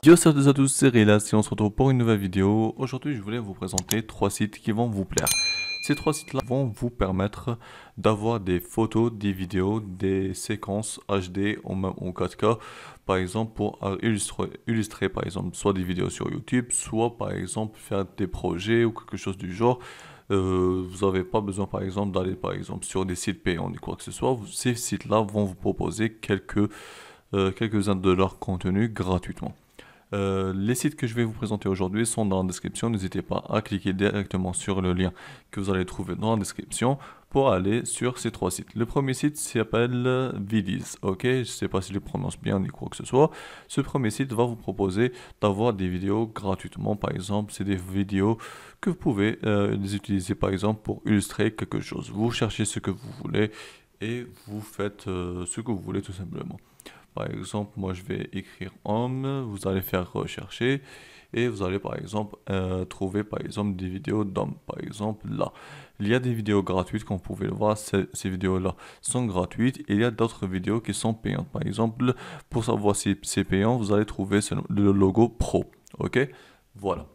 Yo, salut à tous, c'est Rélas et on se retrouve pour une nouvelle vidéo. Aujourd'hui, je voulais vous présenter 3 sites qui vont vous plaire. Ces 3 sites-là vont vous permettre d'avoir des photos, des vidéos, des séquences HD ou même en 4K, par exemple pour illustrer par exemple soit des vidéos sur YouTube, soit par exemple faire des projets ou quelque chose du genre. Vous n'avez pas besoin par exemple d'aller par exemple sur des sites payants ou quoi que ce soit. Ces sites-là vont vous proposer quelques-uns de leurs contenus gratuitement. Les sites que je vais vous présenter aujourd'hui sont dans la description. N'hésitez pas à cliquer directement sur le lien que vous allez trouver dans la description pour aller sur ces 3 sites. Le premier site s'appelle Vidiz. Ok, je ne sais pas si je le prononce bien ni quoi que ce soit. Ce premier site va vous proposer d'avoir des vidéos gratuitement. Par exemple, c'est des vidéos que vous pouvez les utiliser par exemple pour illustrer quelque chose. Vous cherchez ce que vous voulez et vous faites ce que vous voulez tout simplement. Par exemple, moi je vais écrire homme, vous allez faire rechercher et vous allez par exemple trouver par exemple des vidéos d'hommes. Par exemple là, il y a des vidéos gratuites comme vous pouvez le voir, ces vidéos-là sont gratuites et il y a d'autres vidéos qui sont payantes. Par exemple, pour savoir si c'est payant, vous allez trouver le logo pro. Ok, voilà.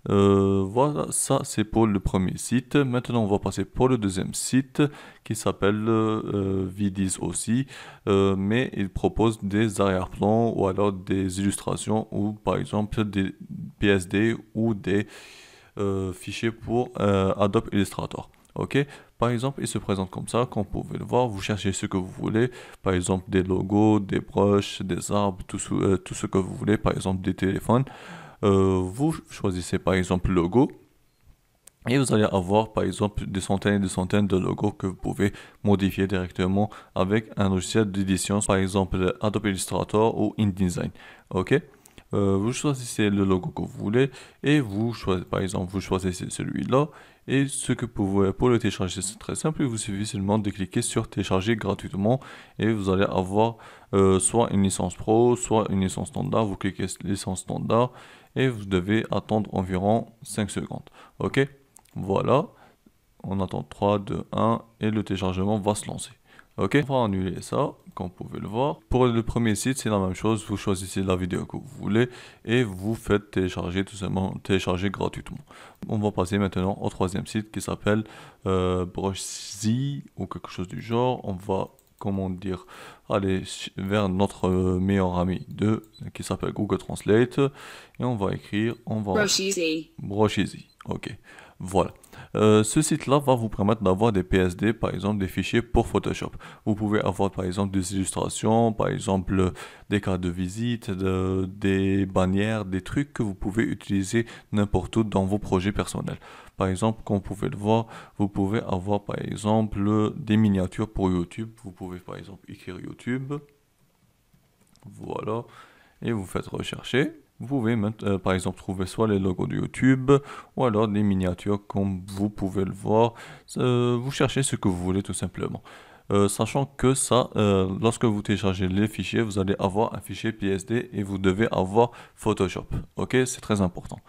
Voilà, ça c'est pour le premier site. Maintenant, on va passer pour le deuxième site qui s'appelle Vidiz aussi, mais il propose des arrière-plans ou alors des illustrations ou par exemple des PSD ou des fichiers pour Adobe Illustrator. Ok, par exemple, il se présente comme ça, comme vous pouvez le voir. Vous cherchez ce que vous voulez, par exemple des logos, des broches, des arbres, tout ce que vous voulez, par exemple des téléphones. Vous choisissez par exemple le logo et vous allez avoir par exemple des centaines et des centaines de logos que vous pouvez modifier directement avec un logiciel d'édition, par exemple Adobe Illustrator ou InDesign. Ok, vous choisissez le logo que vous voulez et par exemple vous choisissez celui-là et ce que pour le télécharger c'est très simple, il vous suffit seulement de cliquer sur télécharger gratuitement et vous allez avoir soit une licence pro, soit une licence standard. Vous cliquez licence standard et vous devez attendre environ 5 secondes. Ok, voilà, on attend 3, 2, 1 et le téléchargement va se lancer. Ok, on va annuler ça, comme vous pouvez le voir. Pour le premier site, c'est la même chose. Vous choisissez la vidéo que vous voulez et vous faites télécharger, tout simplement télécharger gratuitement. On va passer maintenant au troisième site qui s'appelle Brochzy ou quelque chose du genre. On va, comment dire, aller vers notre meilleur ami qui s'appelle Google Translate et on va écrire, Brochzy. Ok, voilà. Ce site-là va vous permettre d'avoir des PSD, par exemple des fichiers pour Photoshop. Vous pouvez avoir par exemple des illustrations, par exemple des cartes de visite, des bannières, des trucs que vous pouvez utiliser n'importe où dans vos projets personnels. Par exemple, comme vous pouvez le voir, vous pouvez avoir par exemple des miniatures pour YouTube. Vous pouvez par exemple écrire YouTube. Voilà. Et vous faites rechercher. Vous pouvez par exemple trouver soit les logos de YouTube ou alors des miniatures comme vous pouvez le voir. Vous cherchez ce que vous voulez tout simplement. Sachant que ça, lorsque vous téléchargez les fichiers, vous allez avoir un fichier PSD et vous devez avoir Photoshop. Ok, c'est très important.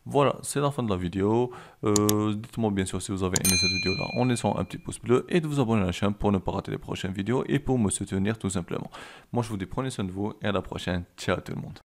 Voilà, c'est la fin de la vidéo. Dites-moi bien sûr si vous avez aimé cette vidéo-là en laissant un petit pouce bleu et de vous abonner à la chaîne pour ne pas rater les prochaines vidéos et pour me soutenir tout simplement. Moi, je vous dis prenez soin de vous et à la prochaine. Ciao tout le monde.